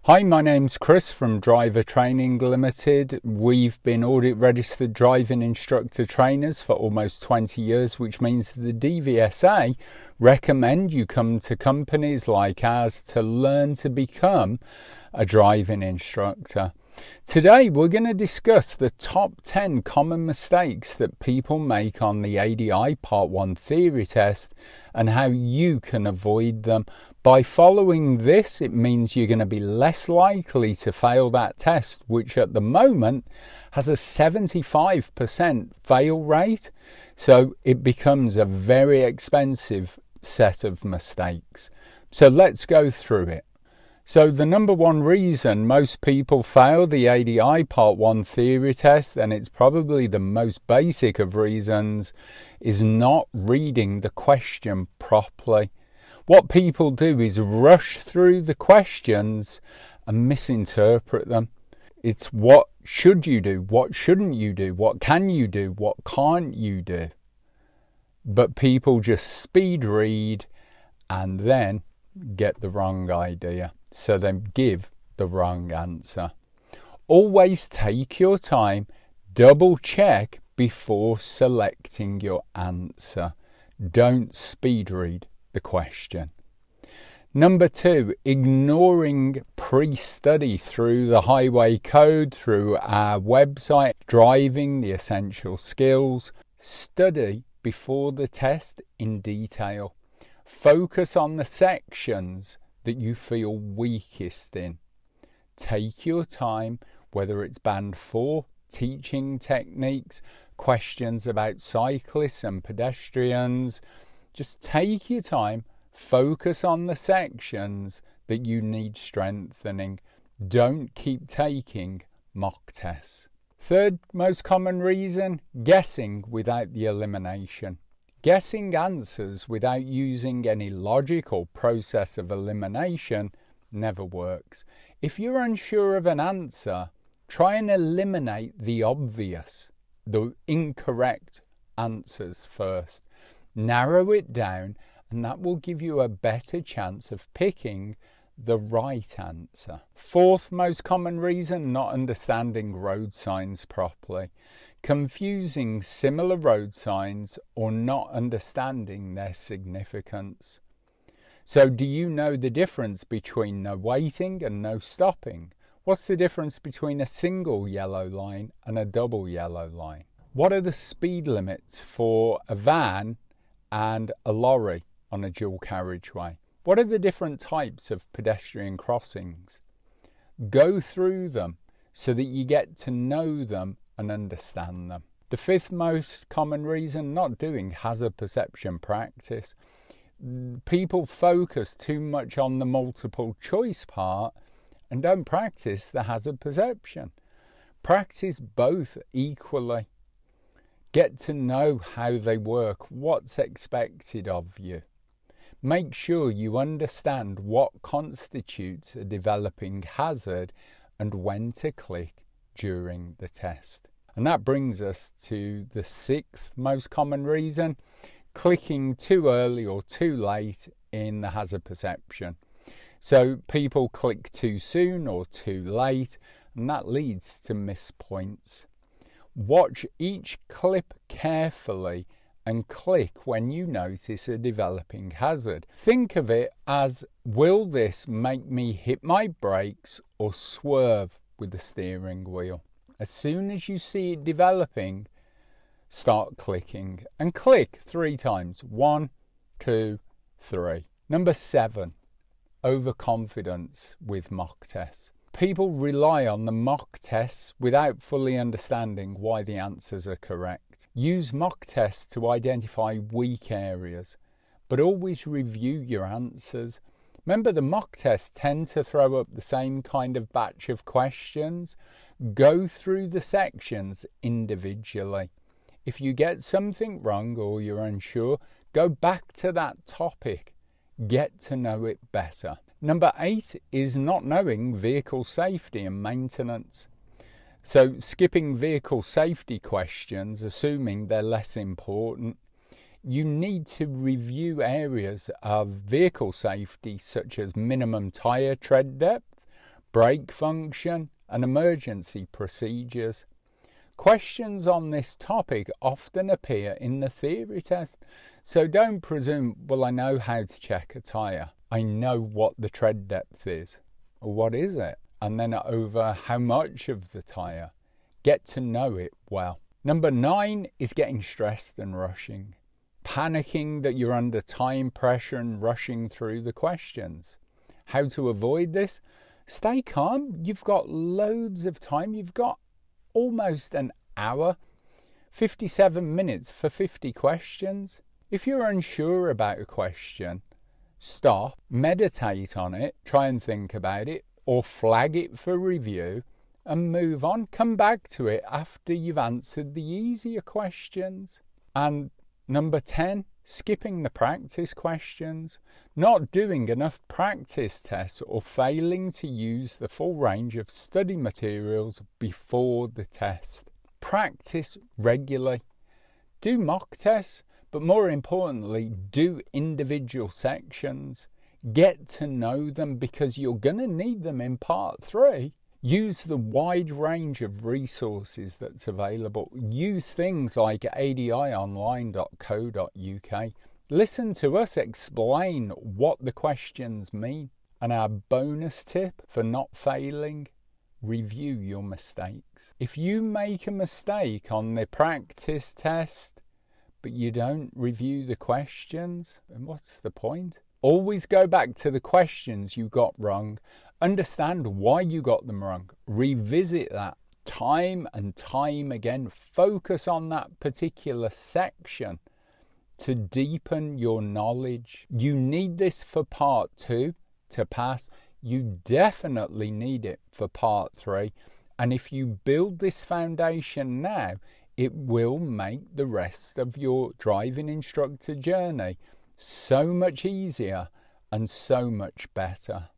Hi, my name's Chris from Driver Training Limited. We've been audit registered driving instructor trainers for almost 20 years, which means the DVSA recommend you come to companies like ours to learn to become a driving instructor. Today we're going to discuss the top 10 common mistakes that people make on the ADI Part 1 theory test and how you can avoid them. By following this, it means you're going to be less likely to fail that test, which at the moment has a 75% fail rate. So it becomes a very expensive set of mistakes. So let's go through it. So the number one reason most people fail the ADI Part 1 theory test, and it's probably the most basic of reasons, is not reading the question properly. What people do is rush through the questions and misinterpret them. It's what should you do, what shouldn't you do, what can you do, what can't you do. But people just speed read and then get the wrong idea. So they give the wrong answer. Always take your time, double check before selecting your answer. Don't speed read the question. Number 2, ignoring pre-study through the highway code, through our website, Driving the Essential Skills. Study before the test in detail. Focus on the sections that you feel weakest in. Take your time, whether it's Band 4, teaching techniques, questions about cyclists and pedestrians. Just take your time, focus on the sections that you need strengthening. Don't keep taking mock tests. Third most common reason, guessing without the elimination. Guessing answers without using any logical process of elimination never works. If you're unsure of an answer, try and eliminate the obvious, the incorrect answers first. Narrow it down, and that will give you a better chance of picking the right answer. Fourth most common reason, not understanding road signs properly. Confusing similar road signs or not understanding their significance. So do you know the difference between no waiting and no stopping? What's the difference between a single yellow line and a double yellow line? What are the speed limits for a van and a lorry on a dual carriageway? What are the different types of pedestrian crossings? Go through them so that you get to know them and understand them. The fifth most common reason, not doing hazard perception practice. People focus too much on the multiple choice part and don't practice the hazard perception. Practice both equally. Get to know how they work, what's expected of you. Make sure you understand what constitutes a developing hazard and when to click during the test. And that brings us to the sixth most common reason, clicking too early or too late in the hazard perception. So people click too soon or too late, and that leads to missed points. Watch each clip carefully and click when you notice a developing hazard. Think of it as, will this make me hit my brakes or swerve with the steering wheel? As soon as you see it developing, start clicking and click 3 times. 1, 2, 3. Number 7, overconfidence with mock tests. People rely on the mock tests without fully understanding why the answers are correct. Use mock tests to identify weak areas, but always review your answers. Remember, the mock tests tend to throw up the same kind of batch of questions. Go through the sections individually. If you get something wrong or you're unsure, go back to that topic. Get to know it better. Number 8 is not knowing vehicle safety and maintenance. So skipping vehicle safety questions, assuming they're less important. You need to review areas of vehicle safety such as minimum tyre tread depth, brake function, and emergency procedures. Questions on this topic often appear in the theory test, so don't presume, well, I know how to check a tyre. I know what the tread depth is. Or what is it? And then over how much of the tyre. Get to know it well. Number 9 is getting stressed and rushing. Panicking that you're under time pressure and rushing through the questions. How to avoid this? Stay calm. You've got loads of time. You've got almost an hour, 57 minutes for 50 questions. If you're unsure about a question, stop, meditate on it, try and think about it, or flag it for review and move on. Come back to it after you've answered the easier questions. And number 10, skipping the practice questions, not doing enough practice tests, or failing to use the full range of study materials before the test. Practice regularly. Do mock tests, but more importantly, do individual sections. Get to know them because you're going to need them in part 3. Use the wide range of resources that's available. Use things like adionline.co.uk. Listen to us explain what the questions mean. And our bonus tip for not failing, review your mistakes. If you make a mistake on the practice test, but you don't review the questions, then what's the point? Always go back to the questions you got wrong. Understand why you got them wrong. Revisit that time and time again. Focus on that particular section to deepen your knowledge. You need this for part 2 to pass. You definitely need it for part 3. And if you build this foundation now, it will make the rest of your driving instructor journey so much easier and so much better.